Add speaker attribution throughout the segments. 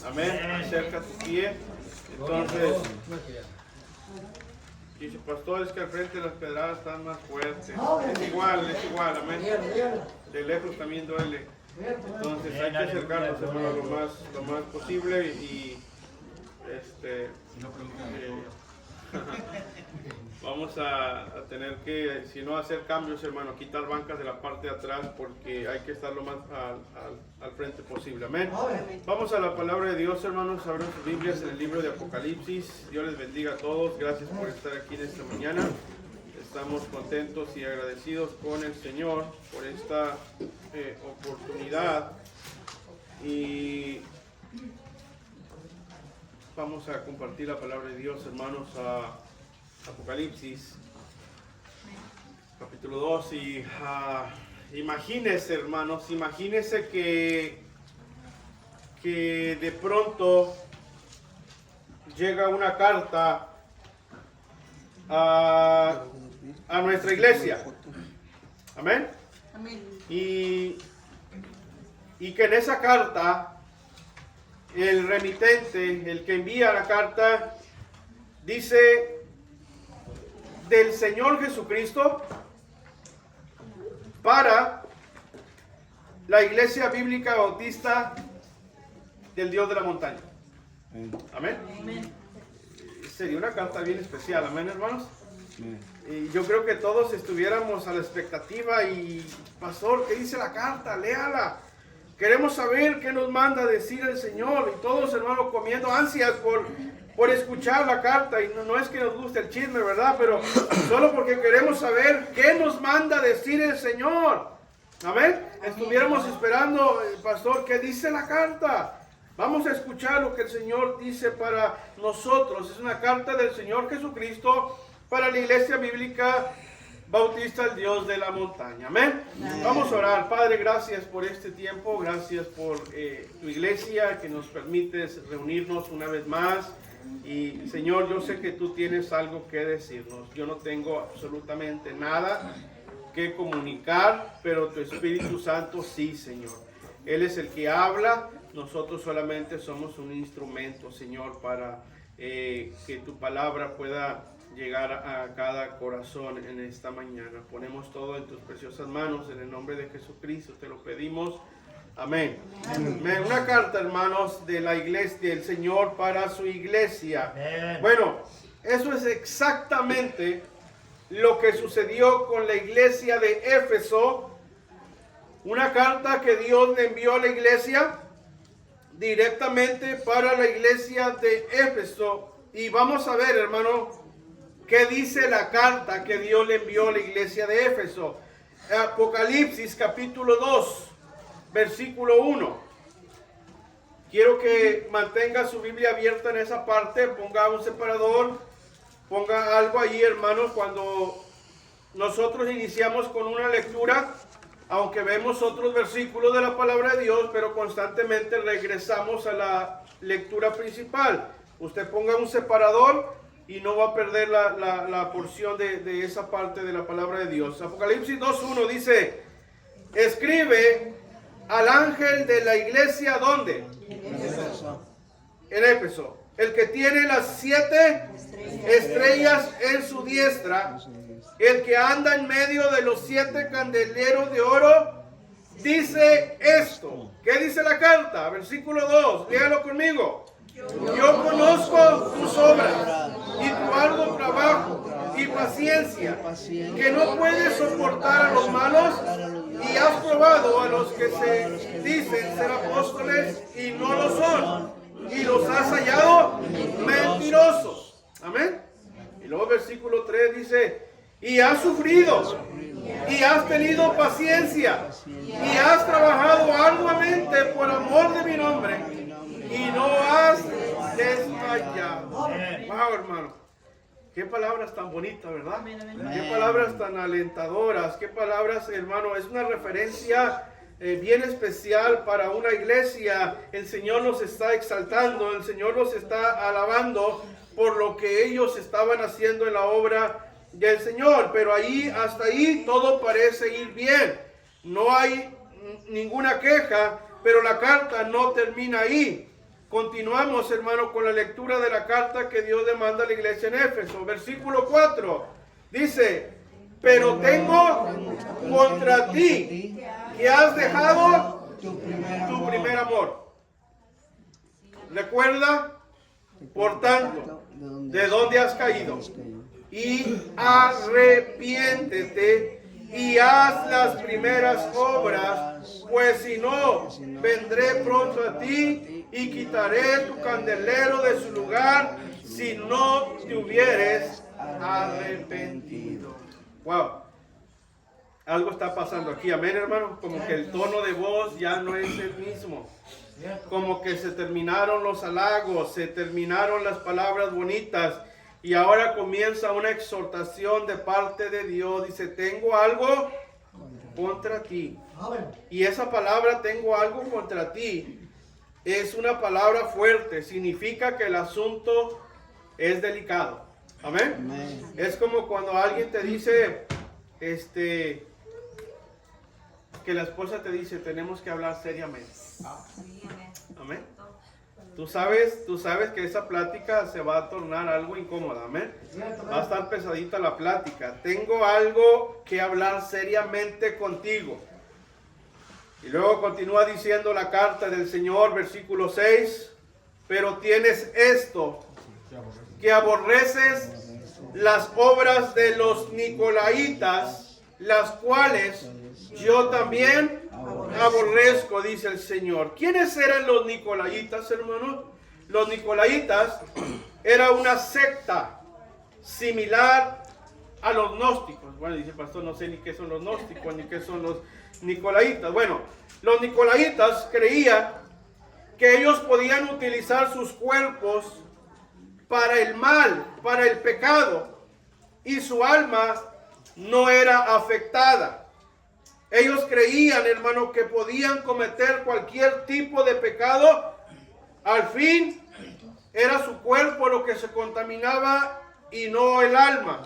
Speaker 1: Amén. Acerca tu pie. Entonces, dice, pastor, es que al frente las pedradas están más fuertes. Es igual, amén. De lejos también duele. Entonces hay que acercarnos, hermano, lo más posible y vamos a tener que, si no hacer cambios, hermano, quitar bancas de la parte de atrás porque hay que estar lo más al frente posible. Amén. Vamos a la palabra de Dios, hermanos. Abran sus Biblias en el libro de Apocalipsis. Dios les bendiga a todos. Gracias por estar aquí en esta mañana. Estamos contentos y agradecidos con el Señor por esta oportunidad. Y vamos a compartir la palabra de Dios, hermanos, a Apocalipsis, capítulo 2. Y imagínense, hermanos, imagínense que de pronto llega una carta a nuestra iglesia. Amén. Y que en esa carta el remitente, el que envía la carta, dice del Señor Jesucristo para la Iglesia Bíblica Bautista del Dios de la Montaña. Amén. Sería una carta bien especial, amén, hermanos. Y yo creo que todos estuviéramos a la expectativa y, pastor, ¿qué dice la carta? Léala. Queremos saber qué nos manda decir el Señor. Y todos, hermanos, comiendo ansias por escuchar la carta. Y no es que nos guste el chisme, ¿verdad? Pero solo porque queremos saber qué nos manda decir el Señor. Amén. Estuviéramos esperando, pastor, ¿qué dice la carta? Vamos a escuchar lo que el Señor dice para nosotros. Es una carta del Señor Jesucristo para la Iglesia Bíblica Bautista, el Dios de la Montaña. Amén. Vamos a orar. Padre, gracias por este tiempo. Gracias por tu iglesia que nos permites reunirnos una vez más. Y Señor, yo sé que tú tienes algo que decirnos. Yo no tengo absolutamente nada que comunicar, pero tu Espíritu Santo sí, Señor. Él es el que habla. Nosotros solamente somos un instrumento, Señor, para que tu palabra pueda llegar a cada corazón en esta mañana. Ponemos todo en tus preciosas manos, en el nombre de Jesucristo te lo pedimos. Amén. Amén. Una carta, hermanos, de la iglesia del Señor para su iglesia. Amén. Bueno, eso es exactamente lo que sucedió con la iglesia de Éfeso. Una carta que Dios le envió a la iglesia directamente para la iglesia de Éfeso. Y vamos a ver, hermano, ¿qué dice la carta que Dios le envió a la iglesia de Éfeso? Apocalipsis capítulo 2, versículo 1. Quiero que mantenga su Biblia abierta en esa parte, ponga un separador, ponga algo ahí, hermanos, cuando nosotros iniciamos con una lectura, aunque vemos otros versículos de la palabra de Dios, pero constantemente regresamos a la lectura principal. Usted ponga un separador y no va a perder la porción de esa parte de la palabra de Dios. Apocalipsis 2.1 dice, escribe al ángel de la iglesia, ¿dónde? En Éfeso. El que tiene las 7 estrellas en su diestra, el que anda en medio de los 7 candeleros de oro, dice esto. ¿Qué dice la carta? Versículo 2, léalo conmigo. Yo conozco tus obras y tu arduo trabajo y paciencia, que no puedes soportar a los malos, y has probado a los que se dicen ser apóstoles y no lo son, y los has hallado mentirosos. Amén. Y luego versículo 3 dice, y has sufrido, y has tenido paciencia, y has trabajado arduamente por amor de mi nombre, y no has desmayado. Wow, hermano. Qué palabras tan bonitas, ¿verdad? Qué palabras tan alentadoras. Qué palabras, hermano. Es una referencia bien especial para una iglesia. El Señor nos está exaltando. El Señor nos está alabando por lo que ellos estaban haciendo en la obra del Señor. Pero ahí, hasta ahí, todo parece ir bien. No hay ninguna queja, pero la carta no termina ahí. Continuamos, hermano, con la lectura de la carta que Dios le manda a la iglesia en Éfeso. Versículo 4 dice: pero tengo contra ti que has dejado tu primer amor. Recuerda, por tanto, de dónde has caído, y arrepiéntete y haz las primeras obras, pues si no, vendré pronto a ti y quitaré tu candelero de su lugar si no te hubieres arrepentido. Wow. Algo está pasando aquí, amén, hermano. Como que el tono de voz ya no es el mismo. Como que se terminaron los halagos, se terminaron las palabras bonitas. Y ahora comienza una exhortación de parte de Dios. Dice: tengo algo contra ti. Y esa palabra, tengo algo contra ti, es una palabra fuerte. Significa que el asunto es delicado. Amén. Amén. Es como cuando alguien te dice, que la esposa te dice: tenemos que hablar seriamente. Amén. Tú sabes que esa plática se va a tornar algo incómoda. Amén. Va a estar pesadita la plática. Tengo algo que hablar seriamente contigo. Y luego continúa diciendo la carta del Señor, versículo 6. Pero tienes esto, que aborreces las obras de los nicolaitas, las cuales yo también aborrezco, dice el Señor. ¿Quiénes eran los nicolaitas, hermanos? Los nicolaitas era una secta similar a los gnósticos. Bueno, dice el pastor, no sé ni qué son los gnósticos, ni qué son los nicolaitas. Bueno, los nicolaitas creían que ellos podían utilizar sus cuerpos para el mal, para el pecado, y su alma no era afectada. Ellos creían, hermano, que podían cometer cualquier tipo de pecado. Al fin, era su cuerpo lo que se contaminaba y no el alma.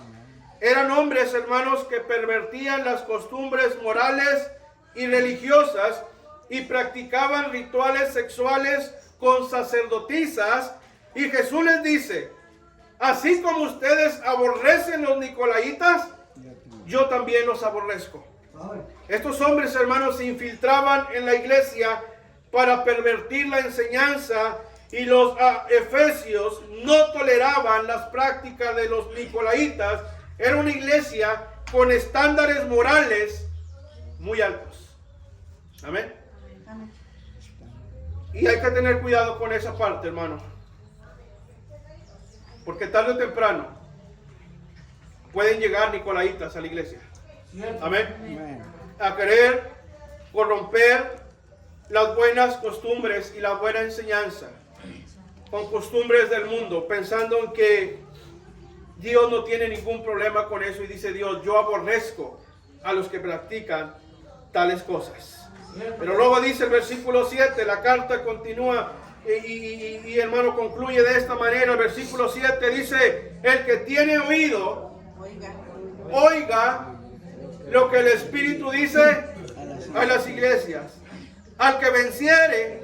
Speaker 1: Eran hombres, hermanos, que pervertían las costumbres morales y religiosas y practicaban rituales sexuales con sacerdotisas. Y Jesús les dice: así como ustedes aborrecen los nicolaitas, yo también los aborrezco. Estos hombres, hermanos, se infiltraban en la iglesia para pervertir la enseñanza, y los efesios no toleraban las prácticas de los nicolaitas. Era una iglesia con estándares morales muy altos. Amén. Y hay que tener cuidado con esa parte, hermano, porque tarde o temprano pueden llegar nicolaitas a la iglesia. Amén. A querer corromper las buenas costumbres y la buena enseñanza con costumbres del mundo, pensando en que Dios no tiene ningún problema con eso. Y dice Dios: yo aborrezco a los que practican tales cosas. Pero luego dice el versículo 7, la carta continúa y hermano, concluye de esta manera. El versículo 7 dice: el que tiene oído, oiga lo que el Espíritu dice a las iglesias. Al que venciere,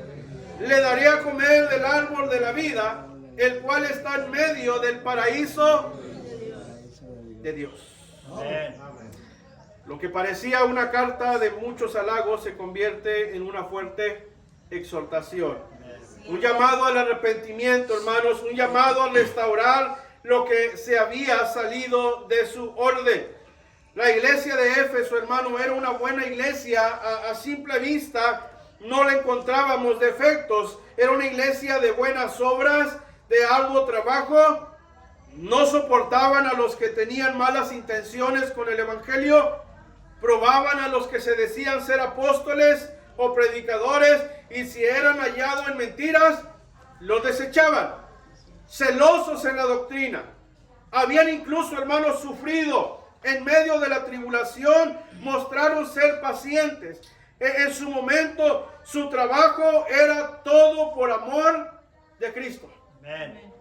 Speaker 1: le daré a comer del árbol de la vida, el cual está en medio del paraíso de Dios. Amén. Lo que parecía una carta de muchos halagos se convierte en una fuerte exhortación. Un llamado al arrepentimiento, hermanos, un llamado a restaurar lo que se había salido de su orden. La iglesia de Éfeso, hermano, era una buena iglesia. A simple vista no le encontrábamos defectos. Era una iglesia de buenas obras, de arduo trabajo. No soportaban a los que tenían malas intenciones con el evangelio. Probaban a los que se decían ser apóstoles o predicadores, y si eran hallados en mentiras, los desechaban. Celosos en la doctrina. Habían incluso, hermanos, sufrido en medio de la tribulación. Mostraron ser pacientes. En su momento, su trabajo era todo por amor de Cristo. Amén.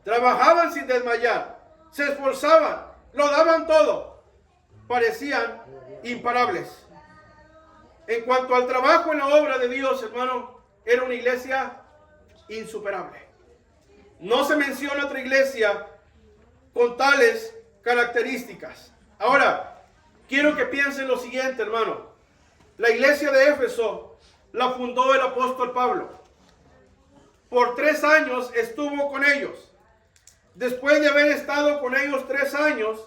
Speaker 1: Trabajaban sin desmayar, se esforzaban, lo daban todo. Parecían imparables. En cuanto al trabajo en la obra de Dios, hermano, era una iglesia insuperable. No se menciona otra iglesia con tales características. Ahora, quiero que piensen lo siguiente, hermano. La iglesia de Éfeso la fundó el apóstol Pablo. Por 3 años estuvo con ellos. Después de haber estado con ellos 3 años,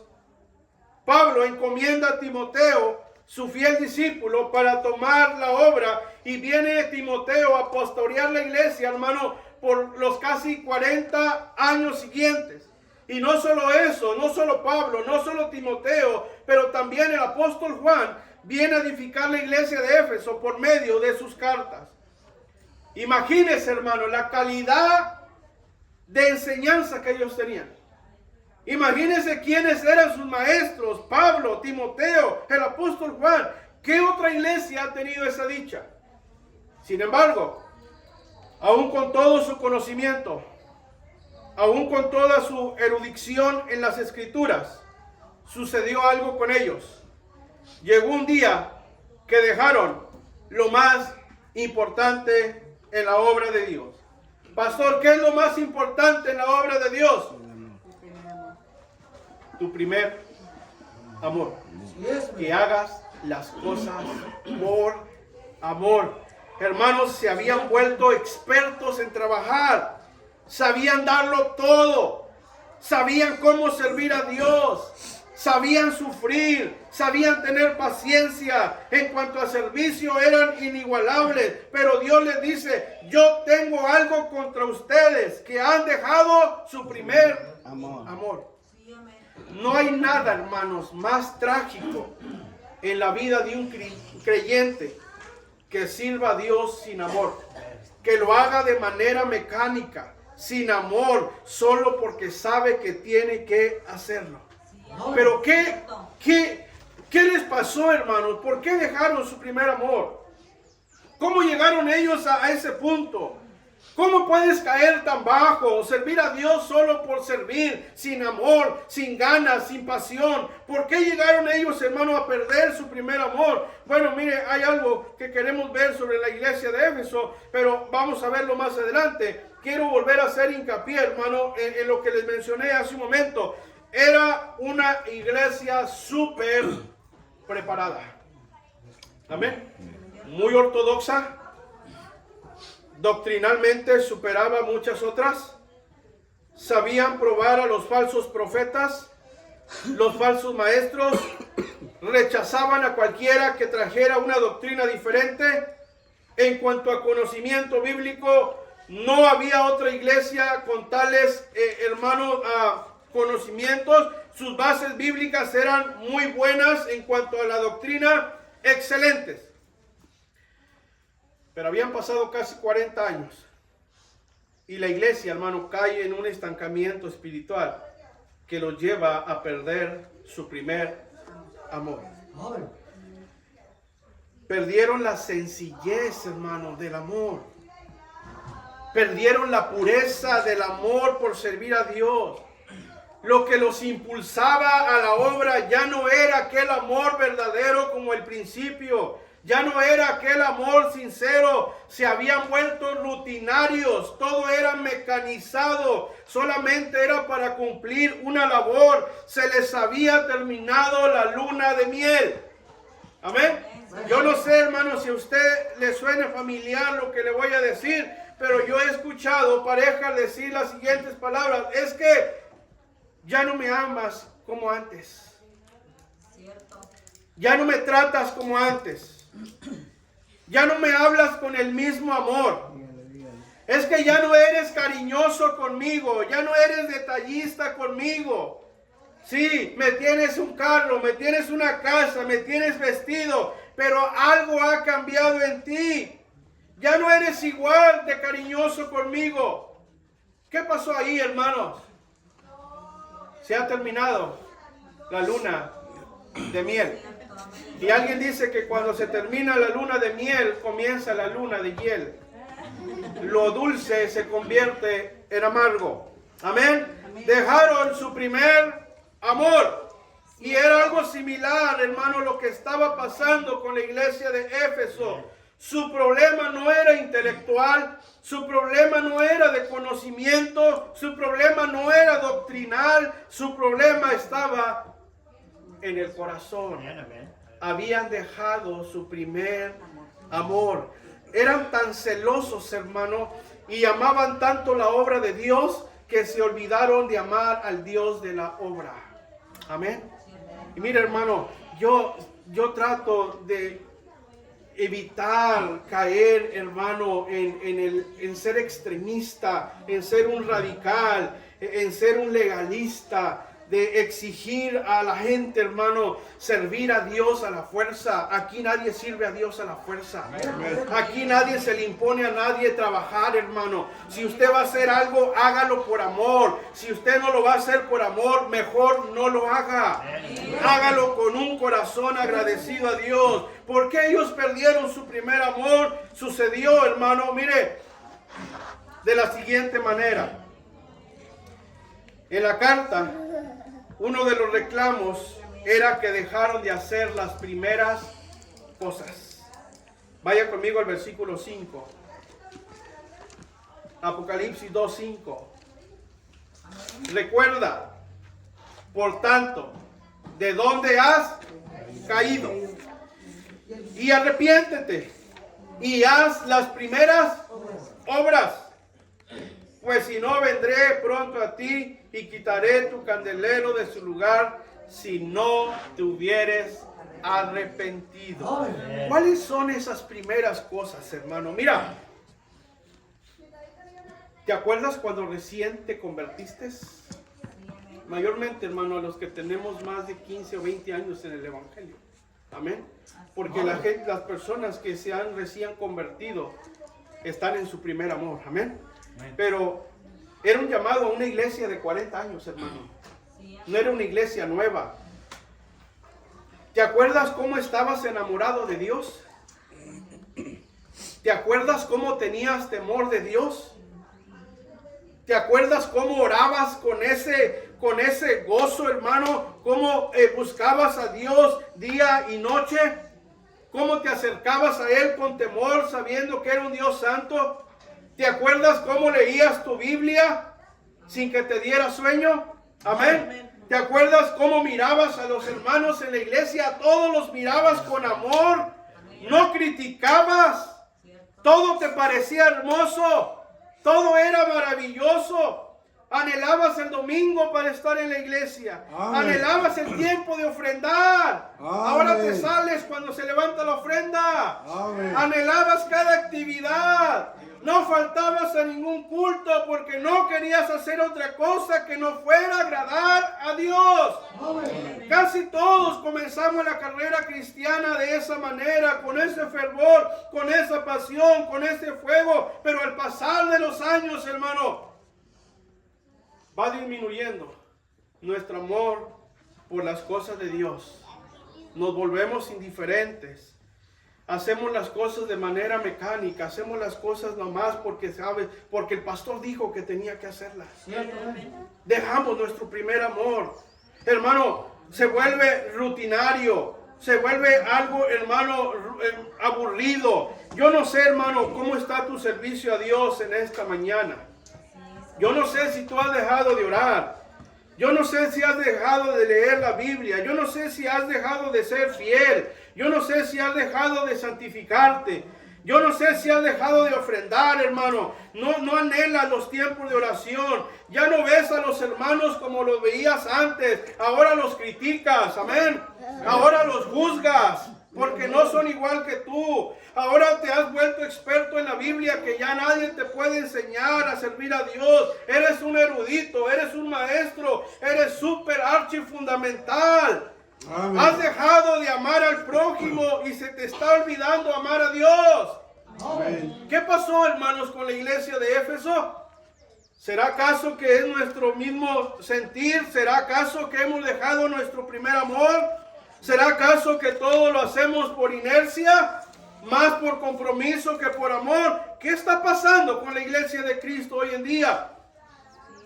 Speaker 1: Pablo encomienda a Timoteo, su fiel discípulo, para tomar la obra, y viene Timoteo a pastorear la iglesia, hermano, por los casi 40 años siguientes. Y no solo eso, no solo Pablo, no solo Timoteo, pero también el apóstol Juan viene a edificar la iglesia de Éfeso por medio de sus cartas. Imagínense, hermano, la calidad de enseñanza que ellos tenían. Imagínense quiénes eran sus maestros: Pablo, Timoteo, el apóstol Juan. ¿Qué otra iglesia ha tenido esa dicha? Sin embargo, aún con todo su conocimiento, aún con toda su erudición en las escrituras, sucedió algo con ellos. Llegó un día que dejaron lo más importante en la obra de Dios. Pastor, ¿qué es lo más importante en la obra de Dios? Tu primer amor. Que hagas las cosas por amor. Hermanos, se habían vuelto expertos en trabajar. Sabían darlo todo. Sabían cómo servir a Dios. Sabían sufrir, sabían tener paciencia. En cuanto a servicio, eran inigualables. Pero Dios les dice: yo tengo algo contra ustedes, que han dejado su primer amor. No hay nada, hermanos, más trágico en la vida de un creyente que sirva a Dios sin amor, que lo haga de manera mecánica, sin amor, solo porque sabe que tiene que hacerlo. Pero ¿qué les pasó, hermanos? ¿Por qué dejaron su primer amor? ¿Cómo llegaron ellos a ese punto? ¿Cómo puedes caer tan bajo? Servir a Dios solo por servir, sin amor, sin ganas, sin pasión. ¿Por qué llegaron ellos, hermanos, a perder su primer amor? Bueno, mire, hay algo que queremos ver sobre la iglesia de Éfeso, pero vamos a verlo más adelante. Quiero volver a hacer hincapié, hermano, en lo que les mencioné hace un momento. Era una iglesia súper preparada. Amén. Muy ortodoxa. Doctrinalmente superaba muchas otras. Sabían probar a los falsos profetas, los falsos maestros. Rechazaban a cualquiera que trajera una doctrina diferente. En cuanto a conocimiento bíblico, no había otra iglesia con tales, hermanos, conocimientos. Sus bases bíblicas eran muy buenas en cuanto a la doctrina, excelentes. Pero habían pasado casi 40 años y la iglesia, hermano, cae en un estancamiento espiritual que los lleva a perder su primer amor. Perdieron la sencillez, hermano, del amor. Perdieron la pureza del amor por servir a Dios. Lo que los impulsaba a la obra ya no era aquel amor verdadero como el principio. Ya no era aquel amor sincero. Se habían vuelto rutinarios. Todo era mecanizado. Solamente era para cumplir una labor. Se les había terminado la luna de miel. Amén. Yo no sé, hermano, si a usted le suena familiar lo que le voy a decir, pero yo he escuchado parejas decir las siguientes palabras: es que ya no me amas como antes. Ya no me tratas como antes. Ya no me hablas con el mismo amor. Es que ya no eres cariñoso conmigo. Ya no eres detallista conmigo. Sí, me tienes un carro, me tienes una casa, me tienes vestido, pero algo ha cambiado en ti. Ya no eres igual de cariñoso conmigo. ¿Qué pasó ahí, hermanos? Se ha terminado la luna de miel. Y alguien dice que cuando se termina la luna de miel, comienza la luna de hiel. Lo dulce se convierte en amargo. Amén. Dejaron su primer amor. Y era algo similar, hermano, lo que estaba pasando con la iglesia de Éfeso. Su problema no era intelectual, su problema no era de conocimiento, su problema no era doctrinal, su problema estaba en el corazón. Habían dejado su primer amor. Eran tan celosos, hermano, y amaban tanto la obra de Dios que se olvidaron de amar al Dios de la obra. Amén. Y mira, hermano, yo trato de evitar caer, hermano, en ser extremista, en ser un radical, en ser un legalista, de exigir a la gente, hermano, servir a Dios a la fuerza. Aquí nadie sirve a Dios a la fuerza. Aquí nadie se le impone a nadie trabajar, hermano. Si usted va a hacer algo, hágalo por amor. Si usted no lo va a hacer por amor, mejor no lo haga. Hágalo con un corazón agradecido a Dios. Porque ellos perdieron su primer amor. Sucedió, hermano, mire, de la siguiente manera. En la carta, uno de los reclamos era que dejaron de hacer las primeras cosas. Vaya conmigo al versículo 5. Apocalipsis 2:5. Recuerda, por tanto, de dónde has caído. Y arrepiéntete y haz las primeras obras. Pues si no, vendré pronto a ti y quitaré tu candelero de su lugar si no te hubieres arrepentido. ¿Cuáles son esas primeras cosas, hermano? Mira, ¿te acuerdas cuando recién te convertiste? Mayormente, hermano, a los que tenemos más de 15 o 20 años en el Evangelio. Amén. Porque las personas que se han recién convertido están en su primer amor. Amén. Pero era un llamado a una iglesia de 40 años, hermano. No era una iglesia nueva. ¿Te acuerdas cómo estabas enamorado de Dios? ¿Te acuerdas cómo tenías temor de Dios? ¿Te acuerdas cómo orabas con ese gozo, hermano? ¿Cómo buscabas a Dios día y noche? ¿Cómo te acercabas a Él con temor, sabiendo que era un Dios santo? ¿Te acuerdas cómo leías tu Biblia sin que te diera sueño? Amén. ¿Te acuerdas cómo mirabas a los hermanos en la iglesia? A todos los mirabas con amor. No criticabas. Todo te parecía hermoso. Todo era maravilloso. Anhelabas el domingo para estar en la iglesia. Amén. Anhelabas el tiempo de ofrendar. Amén. Ahora te sales cuando se levanta la ofrenda. Amén. Anhelabas cada actividad. No faltabas a ningún culto porque no querías hacer otra cosa que no fuera agradar a Dios. Amén. Casi todos comenzamos la carrera cristiana de esa manera, con ese fervor, con esa pasión, con ese fuego. Pero al pasar de los años, hermano, va disminuyendo nuestro amor por las cosas de Dios. Nos volvemos indiferentes. Hacemos las cosas de manera mecánica, hacemos las cosas nomás porque el pastor dijo que tenía que hacerlas. Dejamos nuestro primer amor. Hermano, se vuelve rutinario, se vuelve algo, hermano, aburrido. Yo no sé, hermano, cómo está tu servicio a Dios en esta mañana. Yo no sé si tú has dejado de orar. Yo no sé si has dejado de leer la Biblia. Yo no sé si has dejado de ser fiel. Yo no sé si has dejado de santificarte. Yo no sé si has dejado de ofrendar, hermano. No anhelas los tiempos de oración. Ya no ves a los hermanos como los veías antes. Ahora los criticas, amén. Ahora los juzgas porque no son igual que tú. Ahora te has vuelto experto en la Biblia que ya nadie te puede enseñar a servir a Dios. Eres un erudito, eres un maestro, eres súper archifundamental. Amén. Has dejado de amar al prójimo y se te está olvidando amar a Dios. Amén. ¿Qué pasó, hermanos, con la iglesia de Éfeso? ¿Será acaso que es nuestro mismo sentir? ¿Será acaso que hemos dejado nuestro primer amor? ¿Será acaso que todo lo hacemos por inercia? Más por compromiso que por amor. ¿Qué está pasando con la iglesia de Cristo hoy en día?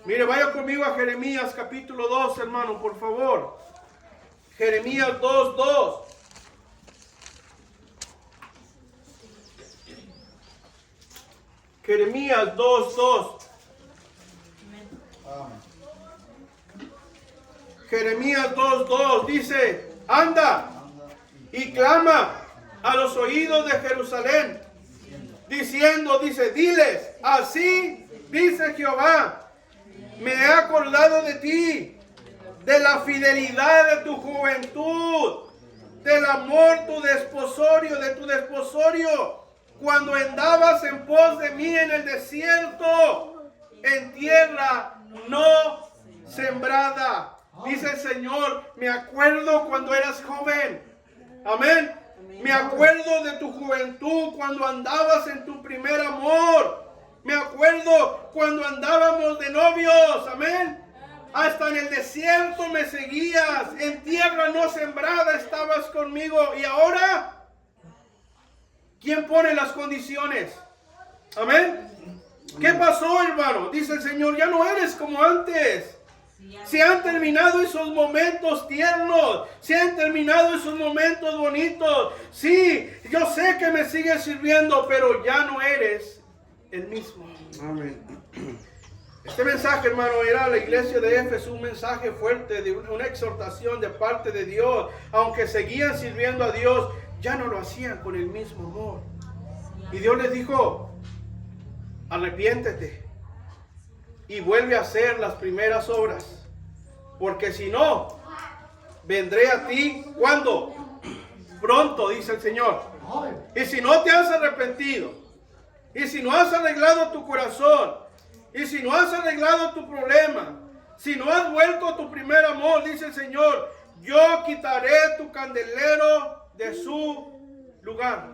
Speaker 1: Mire, vaya conmigo a Jeremías capítulo 2, hermano, por favor. Jeremías 2:2. Jeremías 2:2. Jeremías 2:2 dice, anda y clama a los oídos de Jerusalén, diciendo, diles, así dice Jehová, me he acordado de ti, de la fidelidad de tu juventud, del amor de tu desposorio, cuando andabas en pos de mí en el desierto, en tierra no sembrada. Dice el Señor, me acuerdo cuando eras joven. Amén. Me acuerdo de tu juventud cuando andabas en tu primer amor. Me acuerdo cuando andábamos de novios. Amén. Hasta en el desierto me seguías. En tierra no sembrada estabas conmigo. Y ahora, ¿quién pone las condiciones? Amén. ¿Qué pasó, hermano? Dice el Señor, ya no eres como antes. Se han terminado esos momentos tiernos. Se han terminado esos momentos bonitos. Sí, yo sé que me sigues sirviendo, pero ya no eres el mismo. Amén. Este mensaje, hermano, era a la iglesia de Éfeso un mensaje fuerte, de una exhortación de parte de Dios. Aunque seguían sirviendo a Dios, ya no lo hacían con el mismo amor. Y Dios les dijo, arrepiéntete y vuelve a hacer las primeras obras, porque si no, vendré a ti, ¿cuándo? Pronto, dice el Señor. Y si no te has arrepentido, y si no has arreglado tu corazón, y si no has arreglado tu problema, si no has vuelto a tu primer amor, dice el Señor, yo quitaré tu candelero de su lugar.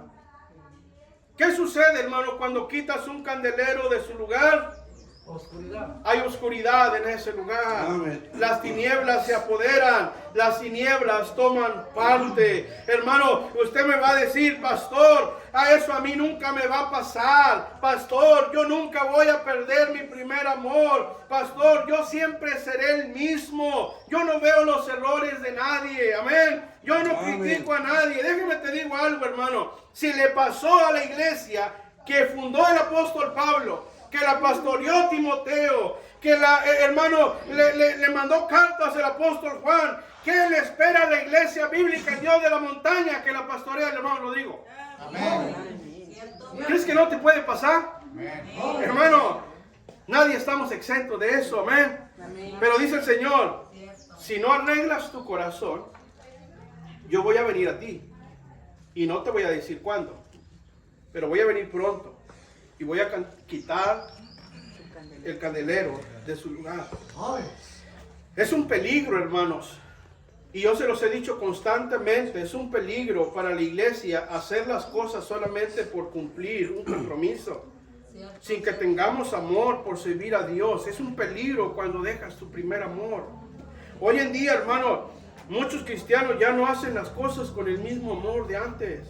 Speaker 1: ¿Qué sucede, hermano, cuando quitas un candelero de su lugar? Oscuridad. Hay oscuridad en ese lugar. Amén. Las tinieblas se apoderan, las tinieblas toman parte. Hermano, usted me va a decir, pastor, a eso a mí nunca me va a pasar. Pastor, yo nunca voy a perder mi primer amor. Pastor, yo siempre seré el mismo. Yo no veo los errores de nadie. Amén. Yo no critico a nadie. Déjeme te digo algo, hermano. Si le pasó a la iglesia que fundó el apóstol Pablo, que la pastoreó Timoteo, que hermano le mandó cartas el apóstol Juan, ¿qué le espera a la iglesia bíblica, el Dios de la montaña, que la pastorea el hermano Rodrigo? Amén. ¿Crees que no te puede pasar? Amén. Hermano, nadie estamos exentos de eso, amén. Amén. Pero dice el Señor, si no arreglas tu corazón, yo voy a venir a ti. Y no te voy a decir cuándo, pero voy a venir pronto. Y voy a quitar el candelero de su lugar. Es un peligro, hermanos. Y yo se los he dicho constantemente. Es un peligro para la iglesia hacer las cosas solamente por cumplir un compromiso, sin que tengamos amor por servir a Dios. Es un peligro cuando dejas tu primer amor. Hoy en día, hermano, muchos cristianos ya no hacen las cosas con el mismo amor de antes.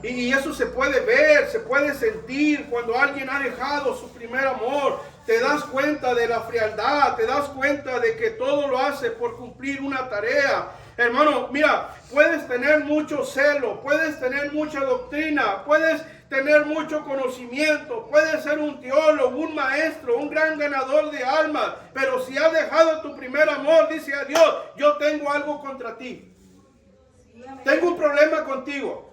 Speaker 1: Y eso se puede ver, se puede sentir cuando alguien ha dejado su primer amor. Te das cuenta de la frialdad, te das cuenta de que todo lo hace por cumplir una tarea. Hermano, mira, puedes tener mucho celo, puedes tener mucha doctrina, puedes tener mucho conocimiento, puedes ser un teólogo, un maestro, un gran ganador de almas. Pero si has dejado tu primer amor, dice a Dios, yo tengo algo contra ti. Tengo un problema contigo.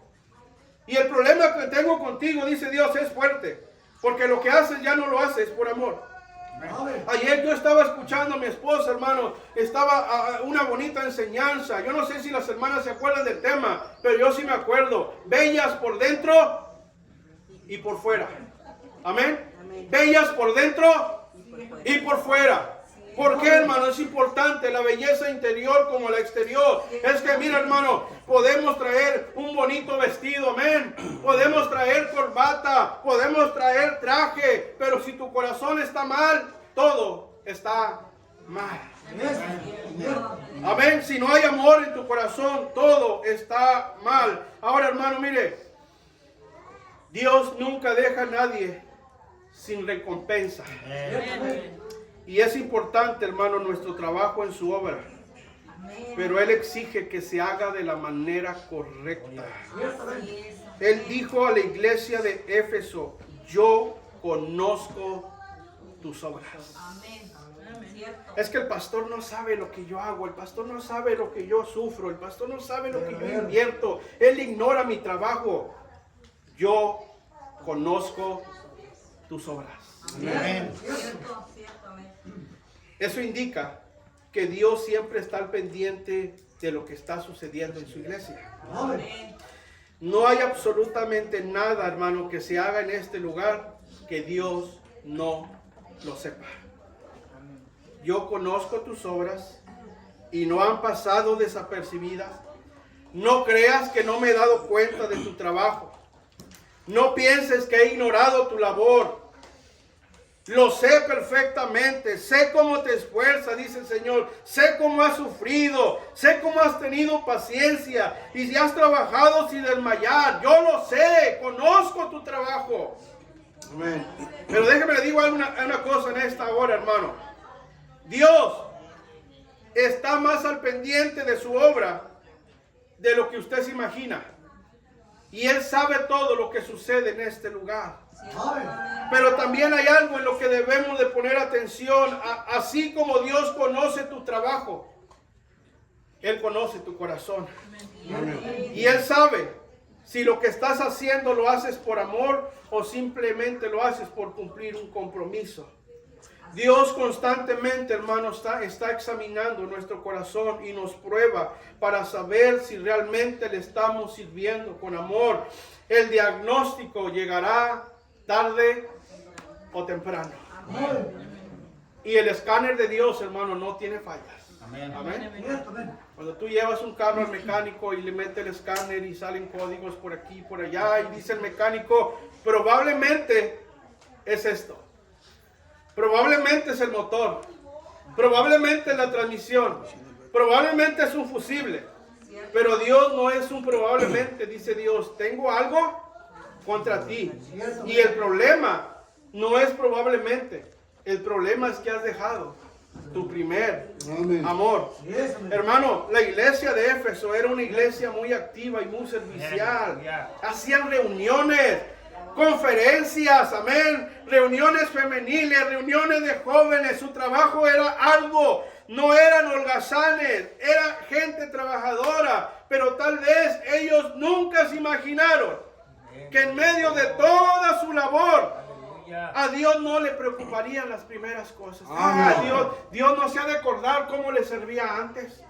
Speaker 1: Y el problema que tengo contigo, dice Dios, es fuerte. Porque lo que haces ya no lo haces por amor. Ayer yo estaba escuchando a mi esposa, hermano. Estaba una bonita enseñanza. Yo no sé si las hermanas se acuerdan del tema, pero yo sí me acuerdo. Bellas por dentro y por fuera. Amén. Bellas por dentro y por fuera. ¿Por qué, hermano? Es importante la belleza interior como la exterior. Es que, mira, hermano, podemos traer un bonito vestido, amén. Podemos traer corbata, podemos traer traje, pero si tu corazón está mal, todo está mal. Amén. Si no hay amor en tu corazón, todo está mal. Ahora, hermano, mire, Dios nunca deja a nadie sin recompensa. Y es importante, hermano, nuestro trabajo en su obra. Pero Él exige que se haga de la manera correcta. Él dijo a la iglesia de Éfeso, yo conozco tus obras.
Speaker 2: Amén.
Speaker 1: Es que el pastor no sabe lo que yo hago, el pastor no sabe lo que yo sufro, el pastor no sabe lo que yo invierto, él ignora mi trabajo. Yo conozco tus obras.
Speaker 2: Amén.
Speaker 1: Eso indica que Dios siempre está al pendiente de lo que está sucediendo en su iglesia.
Speaker 2: Amén.
Speaker 1: No hay absolutamente nada, hermano, que se haga en este lugar que Dios no lo sepa. Yo conozco tus obras y no han pasado desapercibidas. No creas que no me he dado cuenta de tu trabajo. No pienses que he ignorado tu labor. Lo sé perfectamente. Sé cómo te esfuerzas, dice el Señor. Sé cómo has sufrido. Sé cómo has tenido paciencia. Y si has trabajado sin desmayar. Yo lo sé. Conozco tu trabajo. Amén. Pero déjeme le digo una cosa en esta hora, hermano. Dios está más al pendiente de su obra de lo que usted se imagina. Y Él sabe todo lo que sucede en este lugar. Pero también hay algo en lo que debemos de poner atención. Así como Dios conoce tu trabajo, Él conoce tu corazón. Y Él sabe si lo que estás haciendo lo haces por amor o simplemente lo haces por cumplir un compromiso. Dios constantemente, hermano, está examinando nuestro corazón y nos prueba para saber si realmente le estamos sirviendo con amor. El diagnóstico llegará tarde o temprano. Y el escáner de Dios, hermano, no tiene fallas. Amén. Cuando tú llevas un carro al mecánico y le metes el escáner y salen códigos por aquí y por allá y dice el mecánico, probablemente es esto. Probablemente es el motor, probablemente es la transmisión, probablemente es un fusible, pero Dios no es un probablemente, dice Dios, tengo algo contra ti. Y el problema no es probablemente, el problema es que has dejado tu primer amor. Hermano, la iglesia de Éfeso era una iglesia muy activa y muy servicial. Hacían reuniones, conferencias, amén, reuniones femeniles, reuniones de jóvenes. Su trabajo era algo, no eran holgazanes, era gente trabajadora, pero tal vez ellos nunca se imaginaron que en medio de toda su labor a Dios no le preocuparían las primeras cosas. Dios no se ha de acordar cómo le servía antes.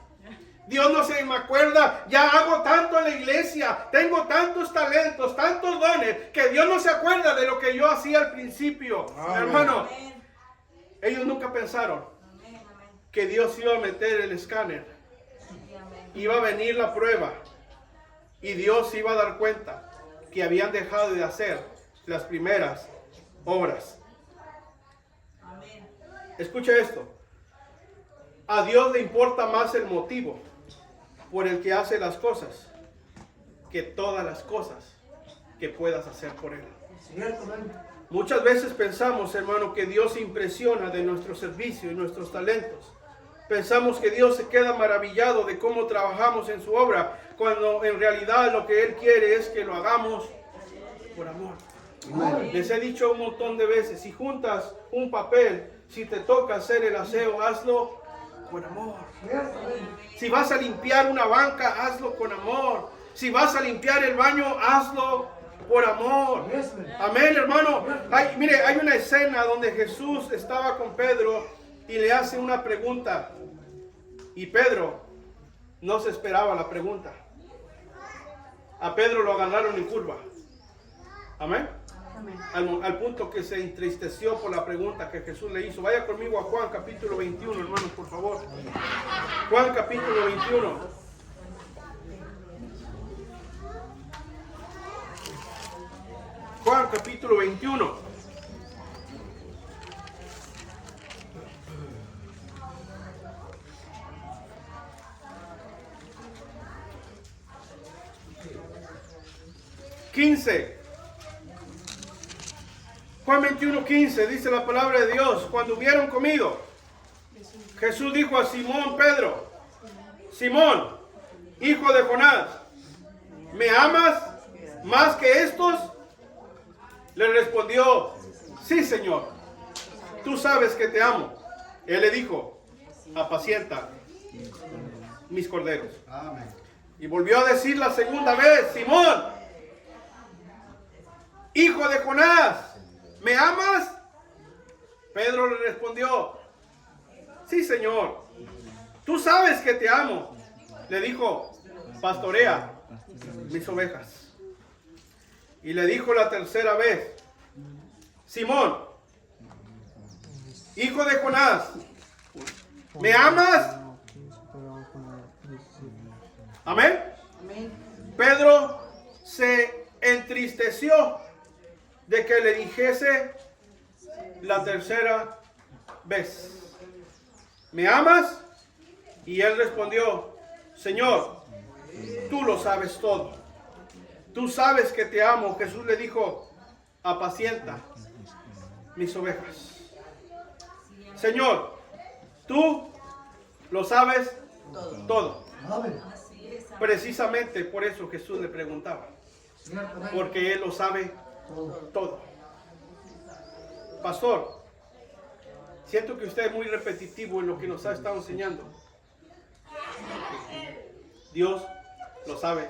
Speaker 1: Dios no se me acuerda, ya hago tanto en la iglesia, tengo tantos talentos, tantos dones, que Dios no se acuerda de lo que yo hacía al principio. Hermano, ellos nunca pensaron que Dios iba a meter el escáner, iba a venir la prueba y Dios iba a dar cuenta que habían dejado de hacer las primeras obras. Escucha esto, a Dios le importa más el motivo por el que hace las cosas que todas las cosas que puedas hacer por Él. Muchas veces pensamos, hermano, que Dios se impresiona de nuestro servicio y nuestros talentos. Pensamos que Dios se queda maravillado de cómo trabajamos en su obra, cuando en realidad lo que Él quiere es que lo hagamos por amor. Les he dicho un montón de veces, si juntas un papel, si te toca hacer el aseo, hazlo con amor. Si vas a limpiar una banca, hazlo con amor. Si vas a limpiar el baño, hazlo por amor. Amén, hermano. Mire, hay una escena donde Jesús estaba con Pedro y le hace una pregunta. Y Pedro no se esperaba la pregunta. A Pedro lo agarraron en curva. Amén. Al punto que se entristeció por la pregunta que Jesús le hizo. Vaya conmigo a Juan capítulo 21, hermanos, por favor. Juan capítulo 21. Juan capítulo 21. Juan 21:15 dice la palabra de Dios. Cuando hubieron comido, Jesús dijo a Simón Pedro: Simón, hijo de Jonás, ¿me amas más que estos? Le respondió: Sí, Señor, tú sabes que te amo. Él le dijo, apacienta mis corderos.
Speaker 3: Amén.
Speaker 1: Y volvió a decir la segunda vez, Simón, hijo de Jonás, ¿me amas? Pedro le respondió, sí, Señor, tú sabes que te amo. Le dijo, pastorea mis ovejas. Y le dijo la tercera vez, Simón, hijo de Jonás, ¿me amas? Amén. Pedro se entristeció de que le dijese la tercera vez, ¿me amas? Y él respondió, Señor, tú lo sabes todo. Tú sabes que te amo. Jesús le dijo, apacienta mis ovejas. Señor, tú lo sabes todo.
Speaker 3: Amén.
Speaker 1: Precisamente por eso Jesús le preguntaba, porque Él lo sabe todo. Pastor, siento que usted es muy repetitivo en lo que nos ha estado enseñando. Dios lo sabe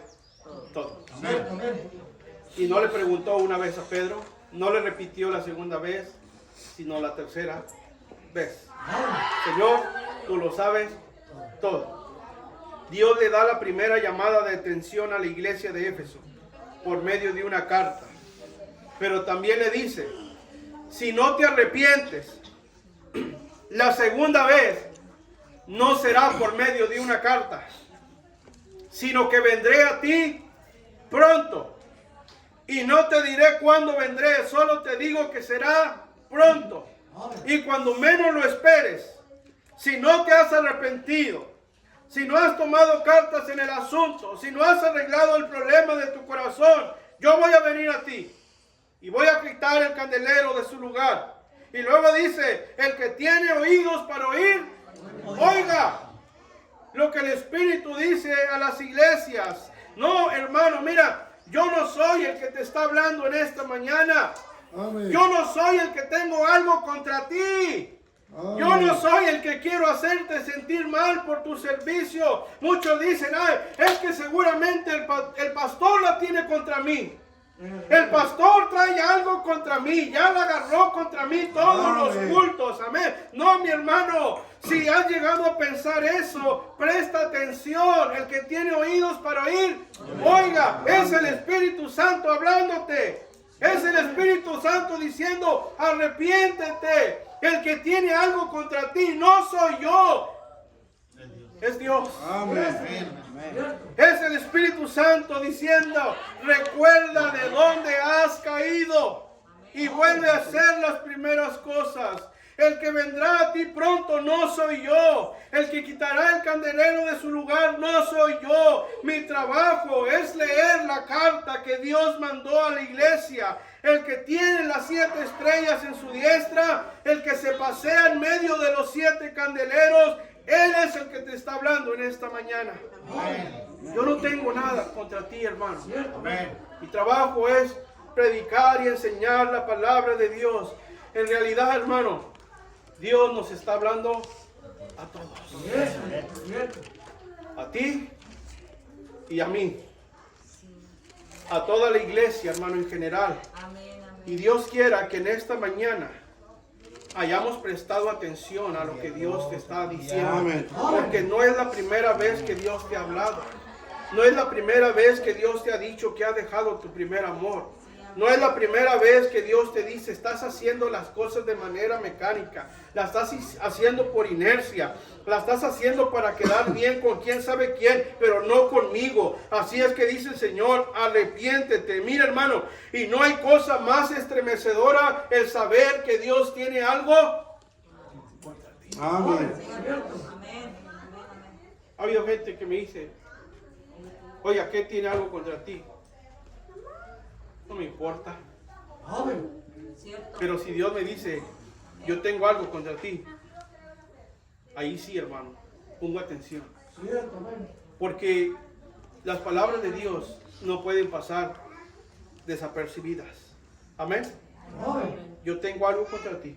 Speaker 1: todo. Y no le preguntó una vez a Pedro, no le repitió la segunda vez, sino la tercera vez. Señor, tú lo sabes todo. Dios le da la primera llamada de atención a la iglesia de Éfeso por medio de una carta. Pero también le dice, si no te arrepientes, la segunda vez no será por medio de una carta, sino que vendré a ti pronto. Y no te diré cuándo vendré, solo te digo que será pronto. Y cuando menos lo esperes, si no te has arrepentido, si no has tomado cartas en el asunto, si no has arreglado el problema de tu corazón, yo voy a venir a ti y voy a quitar el candelero de su lugar. Y luego dice, el que tiene oídos para oír, oiga lo que el Espíritu dice a las iglesias. No, hermano, mira, yo no soy el que te está hablando en esta mañana.
Speaker 3: Amén.
Speaker 1: Yo no soy el que tengo algo contra ti. Yo no soy el que quiero hacerte sentir mal por tu servicio. Muchos dicen, ay, es que seguramente el pastor la tiene contra mí. El pastor trae algo contra mí, ya la agarró contra mí todos los cultos, amén. No, mi hermano, si has llegado a pensar eso, presta atención. El que tiene oídos para oír, oiga, es el Espíritu Santo hablándote. Es el Espíritu Santo diciendo, arrepiéntete. El que tiene algo contra ti no soy yo, es Dios.
Speaker 3: Amén.
Speaker 1: Es el Espíritu Santo diciendo, recuerda de dónde has caído y vuelve a hacer las primeras cosas. El que vendrá a ti pronto no soy yo. El que quitará el candelero de su lugar no soy yo. Mi trabajo es leer la carta que Dios mandó a la iglesia. El que tiene las 7 estrellas en su diestra, el que se pasea en medio de los 7 candeleros, Él es el que te está hablando en esta mañana. Yo no tengo nada contra ti, hermano. Mi trabajo es predicar y enseñar la palabra de Dios. En realidad, hermano, Dios nos está hablando a todos. A ti y a mí. A toda la iglesia, hermano, en general. Y Dios quiera que en esta mañana hayamos prestado atención a lo que Dios te está diciendo. Porque no es la primera vez que Dios te ha hablado. No es la primera vez que Dios te ha dicho que ha dejado tu primer amor. No es la primera vez que Dios te dice, estás haciendo las cosas de manera mecánica, la estás haciendo por inercia, la estás haciendo para quedar bien con quién sabe quién, pero no conmigo. Así es que dice el Señor, arrepiéntete. Mira, hermano, y no hay cosa más estremecedora el saber que Dios tiene algo contra ti.
Speaker 3: Amén.
Speaker 1: Ha habido gente que me dice, oye, ¿qué tiene algo contra ti? No me importa. Pero si Dios me dice, yo tengo algo contra ti, ahí sí, hermano, pongo atención. Porque las palabras de Dios no pueden pasar desapercibidas. Amén. yo tengo algo contra ti,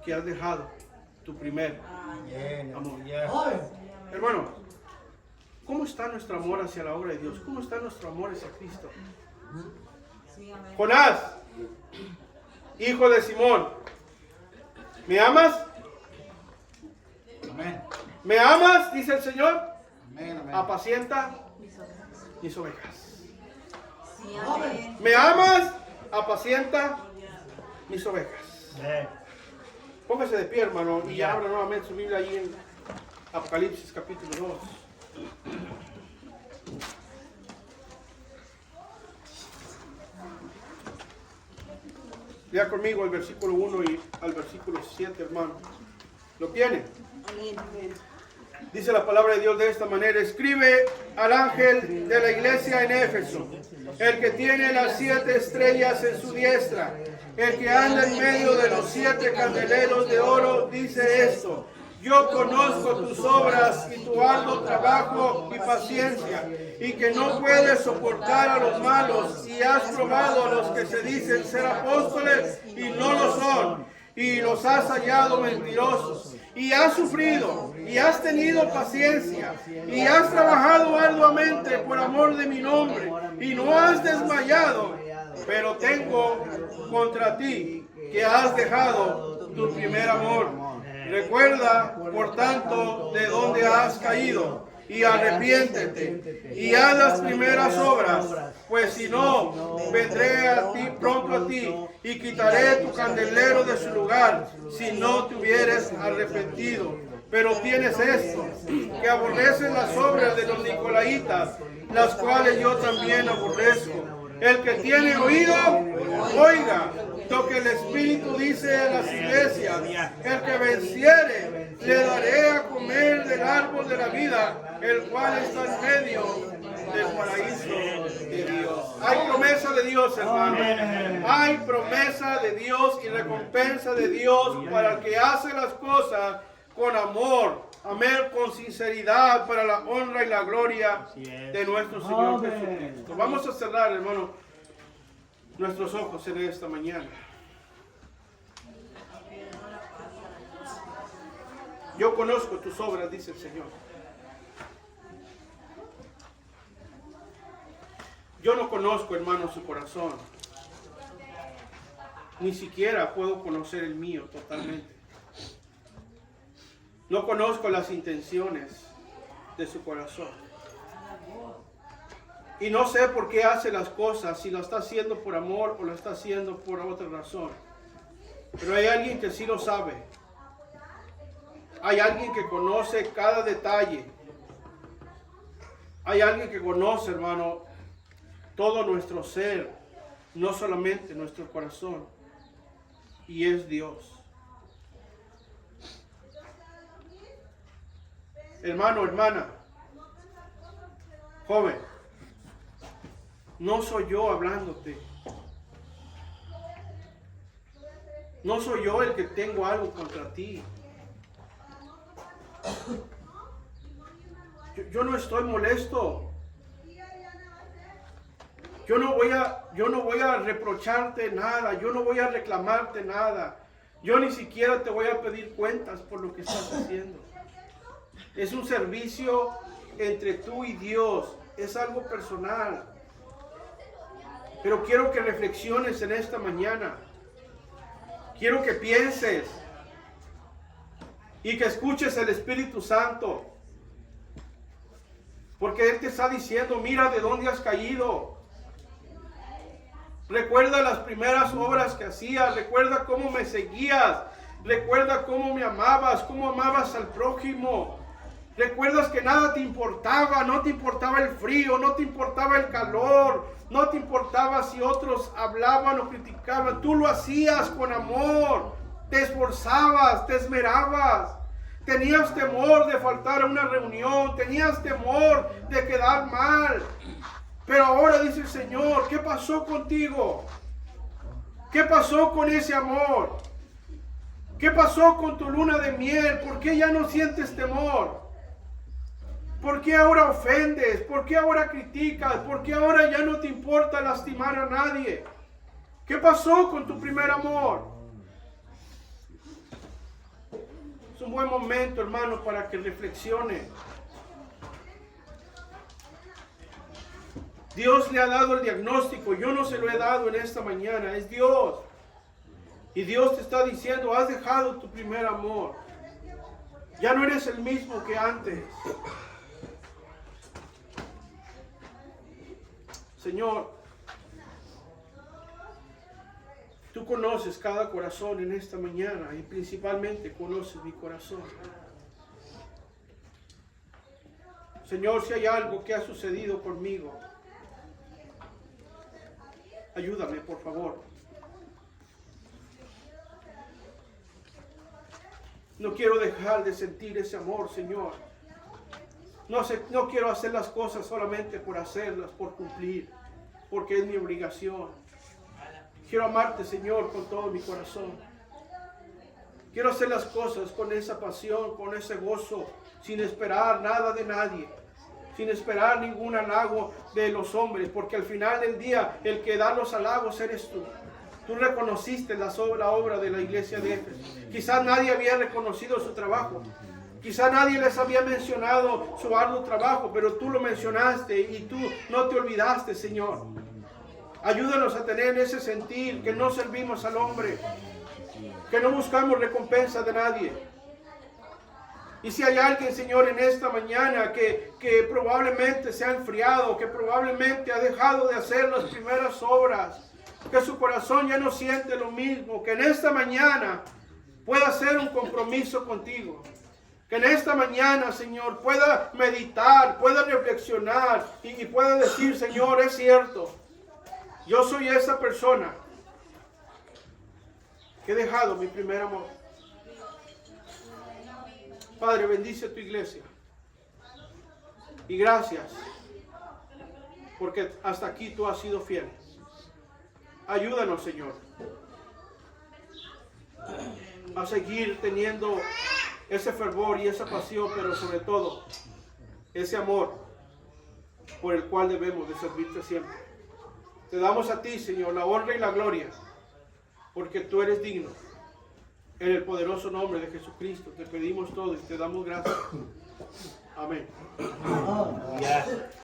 Speaker 1: que has dejado tu primer amor. Hermano, ¿cómo está nuestro amor hacia la obra de Dios? ¿Cómo está nuestro amor hacia Cristo? Jonás, hijo de Simón, ¿me amas?
Speaker 2: Amén.
Speaker 1: ¿Me amas? Dice el Señor.
Speaker 2: Amén, amén.
Speaker 1: Apacienta mis ovejas.
Speaker 2: Sí, amén.
Speaker 1: ¿Me amas? Apacienta mis ovejas.
Speaker 2: Amén.
Speaker 1: Póngase de pie, hermano, y abra nuevamente su Biblia ahí en Apocalipsis capítulo 2. Lea conmigo el versículo 1 y al versículo 7, hermano. ¿Lo tiene? Dice la palabra de Dios de esta manera: escribe al ángel de la iglesia en Éfeso, el que tiene las 7 estrellas en su diestra, el que anda en medio de los 7 candeleros de oro, dice esto: yo conozco tus obras y tu arduo trabajo y paciencia, y que no puedes soportar a los malos, y has probado a los que se dicen ser apóstoles y no lo son, y los has hallado mentirosos, y has sufrido, y has tenido paciencia, y has trabajado arduamente por amor de mi nombre, y no has desmayado. Pero tengo contra ti que has dejado tu primer amor. Recuerda, por tanto, de dónde has caído, y arrepiéntete, y haz las primeras obras, pues si no, vendré a ti pronto a ti, y quitaré tu candelero de su lugar, si no te hubieres arrepentido. Pero tienes esto, que aborreces las obras de los nicolaitas, las cuales yo también aborrezco. El que tiene oído, oiga lo que el Espíritu dice a las iglesias. El que venciere, le daré a comer del árbol de la vida, el cual está en medio del paraíso de Dios. Hay promesa de Dios, hermano. Hay promesa de Dios y recompensa de Dios para el que hace las cosas con amor. Amén, con sinceridad, para la honra y la gloria de nuestro Señor Jesucristo. Vamos a cerrar, hermano, nuestros ojos en esta mañana. Yo conozco tus obras, dice el Señor. Yo no conozco, hermano, su corazón. Ni siquiera puedo conocer el mío totalmente. No conozco las intenciones de su corazón. Y no sé por qué hace las cosas, si lo está haciendo por amor o lo está haciendo por otra razón. Pero hay alguien que sí lo sabe. Hay alguien que conoce cada detalle. Hay alguien que conoce, hermano, todo nuestro ser, no solamente nuestro corazón. Y es Dios. Hermano, hermana, joven, no soy yo hablándote. No soy yo el que tengo algo contra ti. Yo no estoy molesto. Yo no voy a reprocharte nada. Yo no voy a reclamarte nada. Yo ni siquiera te voy a pedir cuentas por lo que estás haciendo. Es un servicio entre tú y Dios. Es algo personal. Pero quiero que reflexiones en esta mañana. Quiero que pienses. Y que escuches el Espíritu Santo. Porque Él te está diciendo, mira de dónde has caído. Recuerda las primeras obras que hacías. Recuerda cómo me seguías. Recuerda cómo me amabas. Cómo amabas al prójimo. Recuerdas que nada te importaba, no te importaba el frío, no te importaba el calor, no te importaba si otros hablaban o criticaban. Tú lo hacías con amor, te esforzabas, te esmerabas. Tenías temor de faltar a una reunión, tenías temor de quedar mal. Pero ahora dice el Señor, ¿qué pasó contigo? ¿Qué pasó con ese amor? ¿Qué pasó con tu luna de miel? ¿Por qué ya no sientes temor? ¿Por qué ahora ofendes? ¿Por qué ahora criticas? ¿Por qué ahora ya no te importa lastimar a nadie? ¿Qué pasó con tu primer amor? Es un buen momento, hermano, para que reflexione. Dios le ha dado el diagnóstico, yo no se lo he dado en esta mañana, es Dios. Y Dios te está diciendo, has dejado tu primer amor. Ya no eres el mismo que antes. Señor, tú conoces cada corazón en esta mañana y principalmente conoces mi corazón. Señor, si hay algo que ha sucedido conmigo, ayúdame, por favor. No quiero dejar de sentir ese amor, Señor. No quiero hacer las cosas solamente por hacerlas, por cumplir, porque es mi obligación. Quiero amarte, Señor, con todo mi corazón. Quiero hacer las cosas con esa pasión, con ese gozo, sin esperar nada de nadie, sin esperar ningún halago de los hombres, porque al final del día el que da los halagos eres tú. Tú reconociste la obra de la iglesia de Éfeso. Quizás nadie había reconocido su trabajo. Quizás nadie les había mencionado su arduo trabajo, pero tú lo mencionaste y tú no te olvidaste, Señor. Ayúdanos a tener ese sentir que no servimos al hombre, que no buscamos recompensa de nadie. Y si hay alguien, Señor, en esta mañana que probablemente se ha enfriado, que probablemente ha dejado de hacer las primeras obras, que su corazón ya no siente lo mismo, que en esta mañana pueda hacer un compromiso contigo. Que en esta mañana, Señor, pueda meditar, pueda reflexionar y pueda decir, Señor, es cierto, yo soy esa persona que he dejado mi primer amor. Padre, bendice a tu iglesia. Y gracias, porque hasta aquí tú has sido fiel. Ayúdanos, Señor, a seguir teniendo ese fervor y esa pasión, pero sobre todo ese amor por el cual debemos de servirte siempre. Te damos a ti, Señor, la honra y la gloria, porque tú eres digno. En el poderoso nombre de Jesucristo te pedimos todo y te damos gracias. Amén.